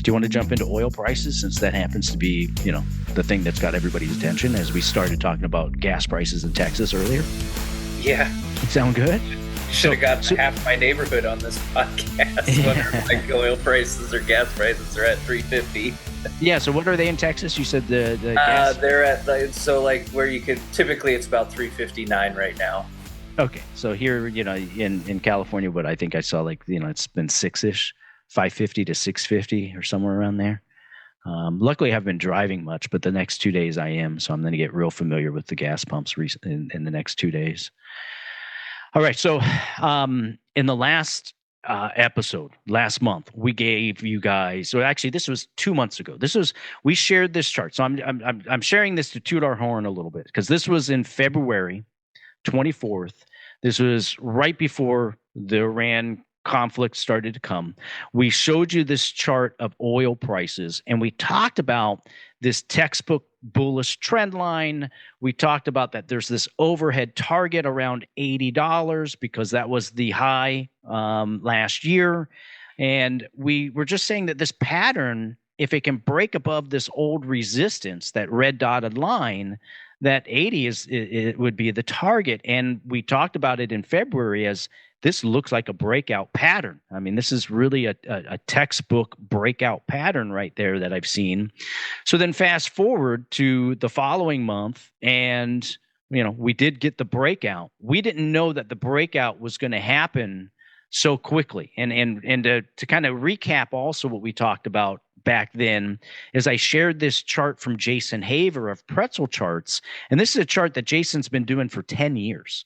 Do you want to jump into oil prices, since that happens to be, the thing that's got everybody's attention, as we started talking about gas prices in Texas earlier? Yeah. Sound good? Should have gotten half my neighborhood on this podcast. Whether like oil prices or gas prices are at $3.50. Yeah. So what are they in Texas? You said the gas. They're at where you could typically it's about $3.59 right now. Okay. So here, in California, what I think I saw, it's been $6-ish, $5.50 to $6.50 or somewhere around there. Luckily, I haven't been driving much, but the next 2 days I am, so I'm going to get real familiar with the gas pumps in the next 2 days. All right, so in the last episode, last month, we gave you guys. So actually, this was 2 months ago. We shared this chart. So I'm sharing this to toot our horn a little bit, because this was in February 24th. This was right before the Iran conflict started to come. We showed you this chart of oil prices, and we talked about this textbook bullish trend line. We talked about that there's this overhead target around $80 because that was the high last year. And we were just saying that this pattern, if it can break above this old resistance, that red dotted line, that 80 it would be the target. And we talked about it in February as this looks like a breakout pattern. I mean, this is really a textbook breakout pattern right there that I've seen. So then fast forward to the following month, and we did get the breakout. We didn't know that the breakout was going to happen so quickly. And to kind of recap also what we talked about back then is I shared this chart from Jason Haver of Pretzel Charts. And this is a chart that Jason's been doing for 10 years.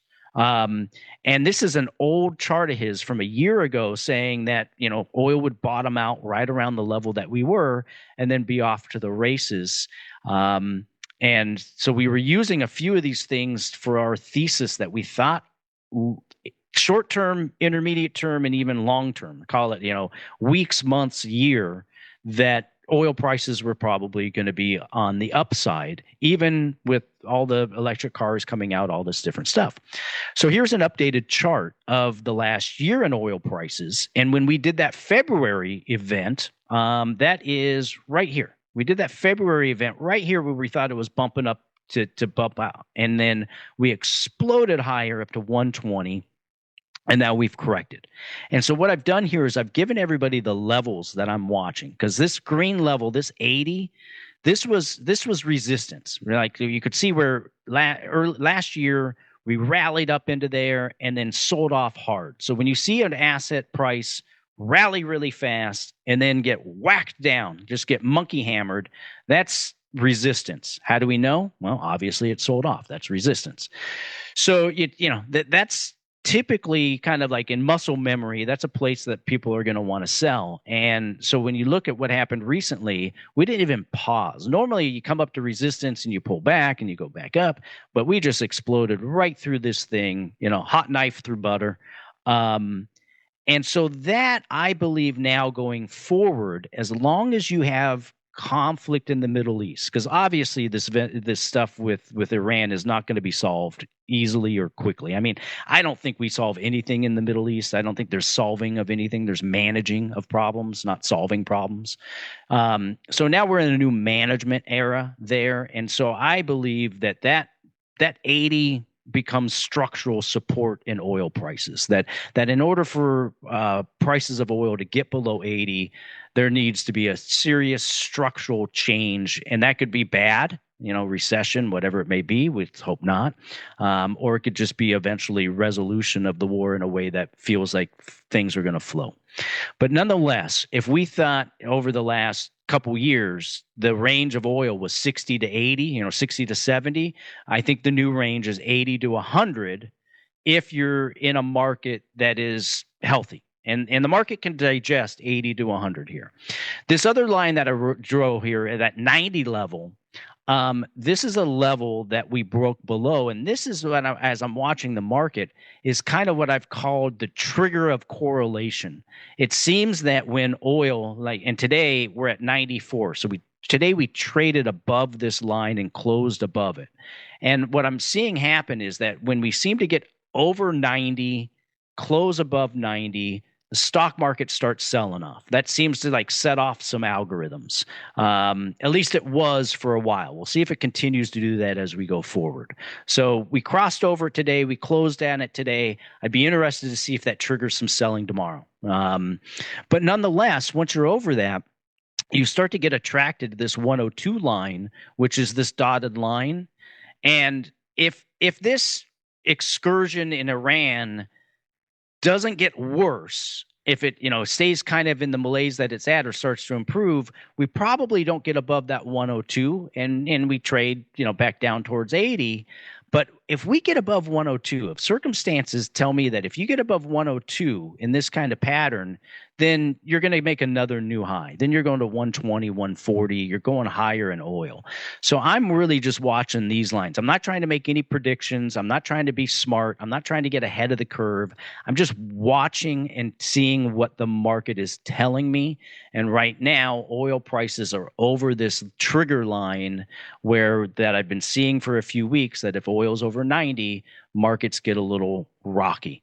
And this is an old chart of his from a year ago saying that, oil would bottom out right around the level that we were and then be off to the races. And so we were using a few of these things for our thesis that we thought short term, intermediate term, and even long term, call it, weeks, months, year, that oil prices were probably going to be on the upside, even with all the electric cars coming out, all this different stuff. So here's an updated chart of the last year in oil prices. And when we did that February event, that is right here. We did that February event right here where we thought it was bumping up to bump out. And then we exploded higher up to 120. And now we've corrected. And so what I've done here is I've given everybody the levels that I'm watching, because this green level, this 80, this was resistance. Like you could see where last year we rallied up into there and then sold off hard. So when you see an asset price rally really fast and then get whacked down, just get monkey hammered, that's resistance. How do we know? Well, obviously it sold off. That's resistance. So that's typically kind of like in muscle memory, that's a place that people are going to want to sell. And so when you look at what happened recently, we didn't even pause. Normally you come up to resistance and you pull back and you go back up, but we just exploded right through this thing, hot knife through butter. And so that, I believe now going forward, as long as you have conflict in the Middle East, because obviously this stuff with Iran is not going to be solved easily or quickly. I mean, I don't think we solve anything in the Middle East. I don't think there's solving of anything. There's managing of problems, not solving problems. So now we're in a new management era there. And so I believe that 80 becomes structural support in oil prices, that in order for prices of oil to get below 80, there needs to be a serious structural change, and that could be bad, recession, whatever it may be. We hope not. Or it could just be eventually resolution of the war in a way that feels like things are going to flow. But nonetheless, if we thought over the last couple years the range of oil was 60 to 80, 60 to 70, I think the new range is 80 to 100 if you're in a market that is healthy. And the market can digest 80 to 100 here. This other line that I drew here at that 90 level, this is a level that we broke below. And this is what, as I'm watching the market, is kind of what I've called the trigger of correlation. It seems that when oil, and today we're at 94. So today we traded above this line and closed above it. And what I'm seeing happen is that when we seem to get over 90, close above 90, the stock market starts selling off. That seems to like set off some algorithms. At least it was for a while. We'll see if it continues to do that as we go forward. So we crossed over today. We closed on it today. I'd be interested to see if that triggers some selling tomorrow. But nonetheless, once you're over that, you start to get attracted to this 102 line, which is this dotted line. And if this excursion in Iran doesn't get worse, if it stays kind of in the malaise that it's at or starts to improve, we probably don't get above that 102 and we trade back down towards 80. But if we get above 102, if circumstances tell me that if you get above 102 in this kind of pattern, then you're going to make another new high. Then you're going to 120, 140. You're going higher in oil. So I'm really just watching these lines. I'm not trying to make any predictions. I'm not trying to be smart. I'm not trying to get ahead of the curve. I'm just watching and seeing what the market is telling me. And right now, oil prices are over this trigger line that I've been seeing for a few weeks, that if oil's over 90, markets get a little rocky.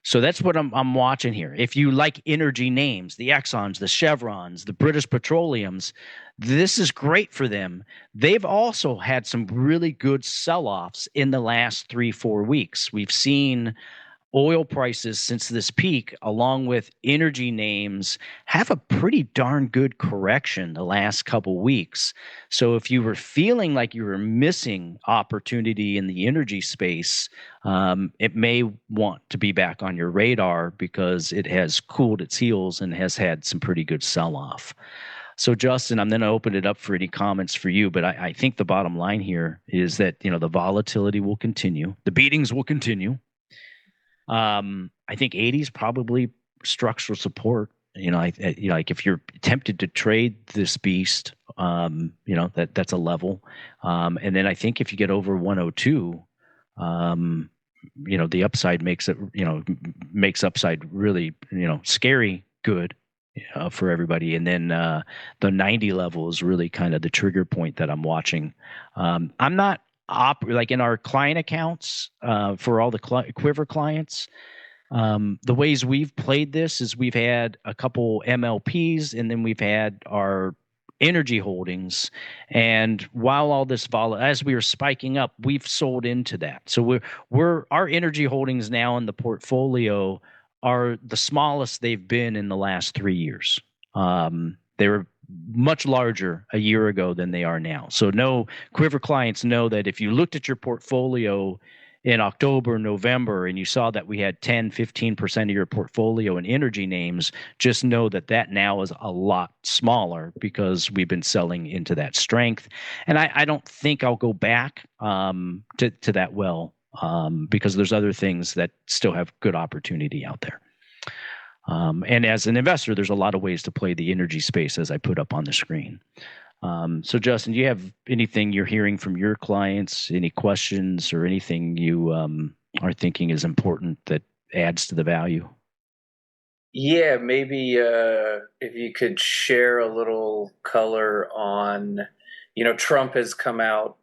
So that's what I'm watching here. If you like energy names, the Exxons, the Chevrons, the British Petroleums, this is great for them. They've also had some really good sell-offs in the last 3-4 weeks. We've seen oil prices since this peak, along with energy names, have a pretty darn good correction the last couple weeks. So if you were feeling like you were missing opportunity in the energy space, it may want to be back on your radar because it has cooled its heels and has had some pretty good sell-off. So, Justin, I'm going to open it up for any comments for you, but I think the bottom line here is that the volatility will continue. The beatings will continue. I think 80 is probably structural support. Like if you're tempted to trade this beast, that's a level. And then I think if you get over 102, the upside makes upside really, scary good for everybody. And then the 90 level is really kind of the trigger point that I'm watching. I'm not like in our client accounts for all the Quiver clients, the ways we've played this is we've had a couple MLPs and then we've had our energy holdings. And while all this as we were spiking up, we've sold into that. So our energy holdings now in the portfolio are the smallest they've been in the last 3 years. They were much larger a year ago than they are now. So no Quiver clients know that if you looked at your portfolio in October, November, and you saw that we had 10, 15% of your portfolio in energy names, just know that now is a lot smaller because we've been selling into that strength. And I don't think I'll go back to that well because there's other things that still have good opportunity out there. And as an investor, there's a lot of ways to play the energy space as I put up on the screen. So Justin, do you have anything you're hearing from your clients, any questions or anything you are thinking is important that adds to the value? Yeah, maybe if you could share a little color on, Trump has come out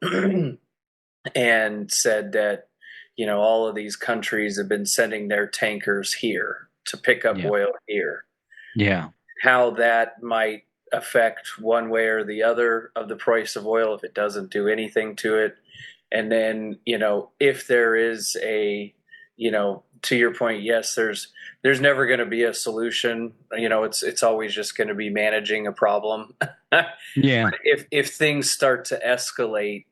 and said that, all of these countries have been sending their tankers here to pick up oil here. Yeah. How that might affect one way or the other of the price of oil if it doesn't do anything to it. And then, if there is a, to your point, yes, there's never going to be a solution. It's always just going to be managing a problem. Yeah. If things start to escalate,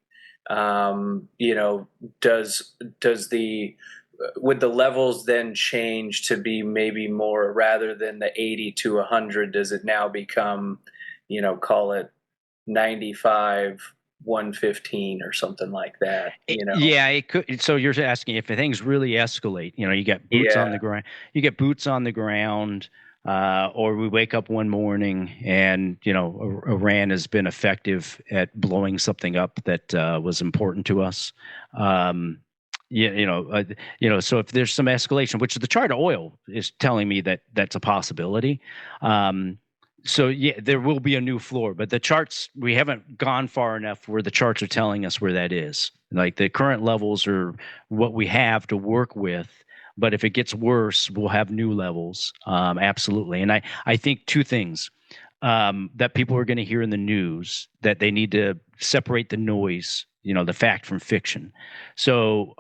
would the levels then change to be maybe more, rather than the 80 to 100, does it now become, call it 95, 115 or something like that? Yeah, it could. So you're asking if things really escalate, you get boots on the ground, or we wake up one morning and, Iran has been effective at blowing something up that was important to us. So if there's some escalation, which the chart of oil is telling me that that's a possibility. So yeah, there will be a new floor, but the charts, we haven't gone far enough where the charts are telling us where that is. Like the current levels are what we have to work with, but if it gets worse, we'll have new levels. Absolutely. And I think two things that people are going to hear in the news, that they need to separate the noise, the fact from fiction. So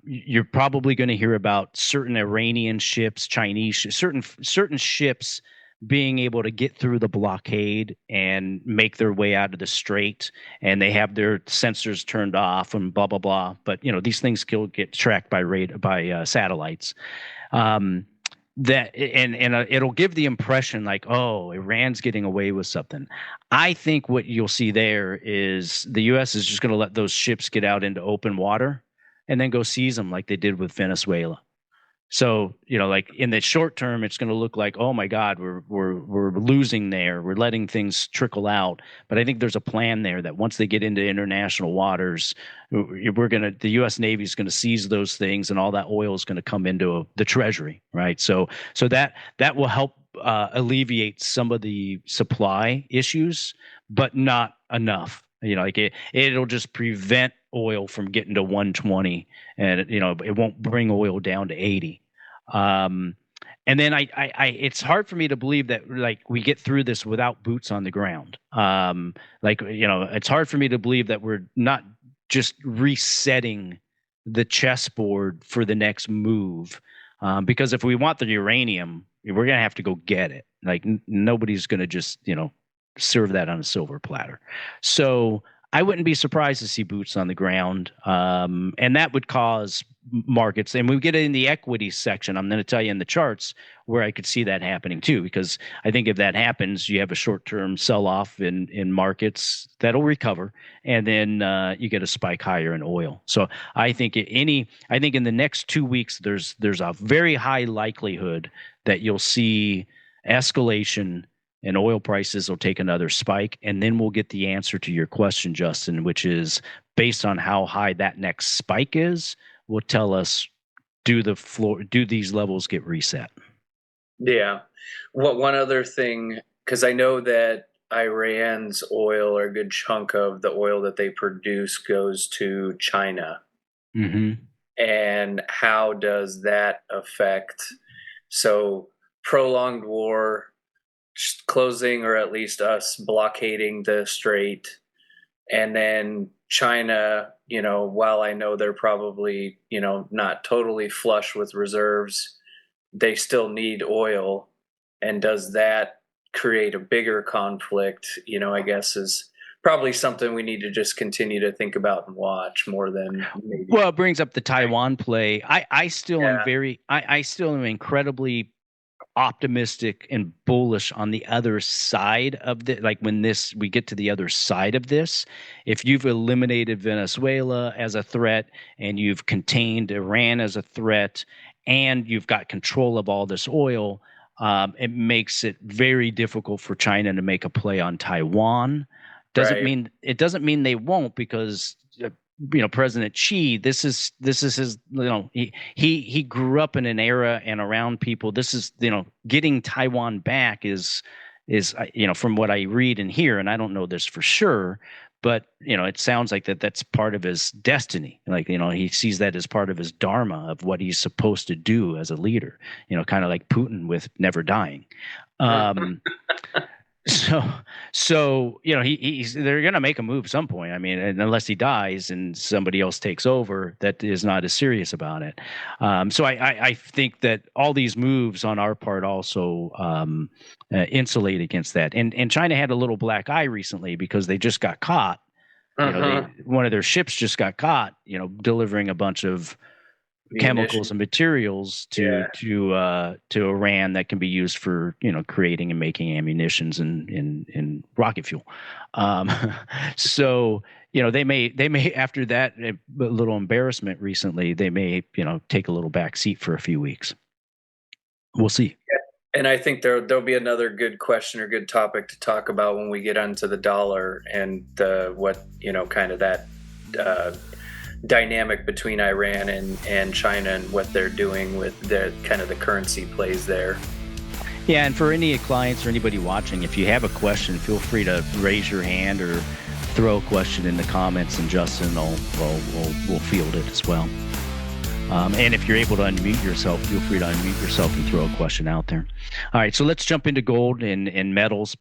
you're probably going to hear about certain Iranian ships, certain ships being able to get through the blockade and make their way out of the strait, and they have their sensors turned off and blah blah blah. But these things still get tracked by satellites. That and it'll give the impression like, oh, Iran's getting away with something. I think what you'll see there is the U.S. is just going to let those ships get out into open water and then go seize them like they did with Venezuela. So, like in the short term, it's going to look like, oh my God, we're losing there. We're letting things trickle out. But I think there's a plan there that once they get into international waters, the U.S. Navy is going to seize those things, and all that oil is going to come into the Treasury, right? So that will help alleviate some of the supply issues, but not enough. It'll just prevent oil from getting to 120, and it won't bring oil down to 80. And then it's hard for me to believe that like we get through this without boots on the ground. It's hard for me to believe that we're not just resetting the chessboard for the next move. Because if we want the uranium, we're gonna have to go get it. Like nobody's gonna just serve that on a silver platter. So I wouldn't be surprised to see boots on the ground, and that would cause markets. And we get in the equity section, I'm going to tell you in the charts where I could see that happening too, because I think if that happens, you have a short-term sell-off in markets that'll recover, and then you get a spike higher in oil. So I think in the next 2 weeks, there's a very high likelihood that you'll see escalation and oil prices will take another spike. And then we'll get the answer to your question, Justin, which is based on how high that next spike is, will tell us, do these levels get reset? Yeah. One other thing, because I know that Iran's oil, or a good chunk of the oil that they produce, goes to China. Mm-hmm. And how does that affect? So prolonged war, closing, or at least us blockading the strait, and then China, while I know they're probably, not totally flush with reserves, they still need oil. And does that create a bigger conflict? I guess is probably something we need to just continue to think about and watch more than maybe. Well, it brings up the Taiwan play. I still am incredibly optimistic and bullish on the other side of the, like when we get to the other side of this. If you've eliminated Venezuela as a threat, and you've contained Iran as a threat, and you've got control of all this oil, it makes it very difficult for China to make a play on Taiwan. It doesn't mean they won't, because President Xi, this is his, he grew up in an era and around people. This is, getting Taiwan back is from what I read and hear, and I don't know this for sure, but it sounds like that's part of his destiny. Like, he sees that as part of his dharma of what he's supposed to do as a leader, kind of like Putin with never dying. So they're going to make a move at some point. I mean, unless he dies and somebody else takes over that is not as serious about it. So I think that all these moves on our part also insulate against that. And China had a little black eye recently because they just got caught. One of their ships just got caught, delivering a bunch of chemicals and materials to Iran that can be used for creating and making ammunitions and rocket fuel. So they may after that little embarrassment recently, they may take a little back seat for a few weeks. We'll see. And I think there'll be another good question or good topic to talk about when we get onto the dollar and what kind of that dynamic between Iran and China and what they're doing with the kind of the currency plays there. Yeah, and for any clients or anybody watching, if you have a question, feel free to raise your hand or throw a question in the comments, and Justin will field it as well. And if you're able to unmute yourself, feel free to unmute yourself and throw a question out there. All right, so let's jump into gold and metals.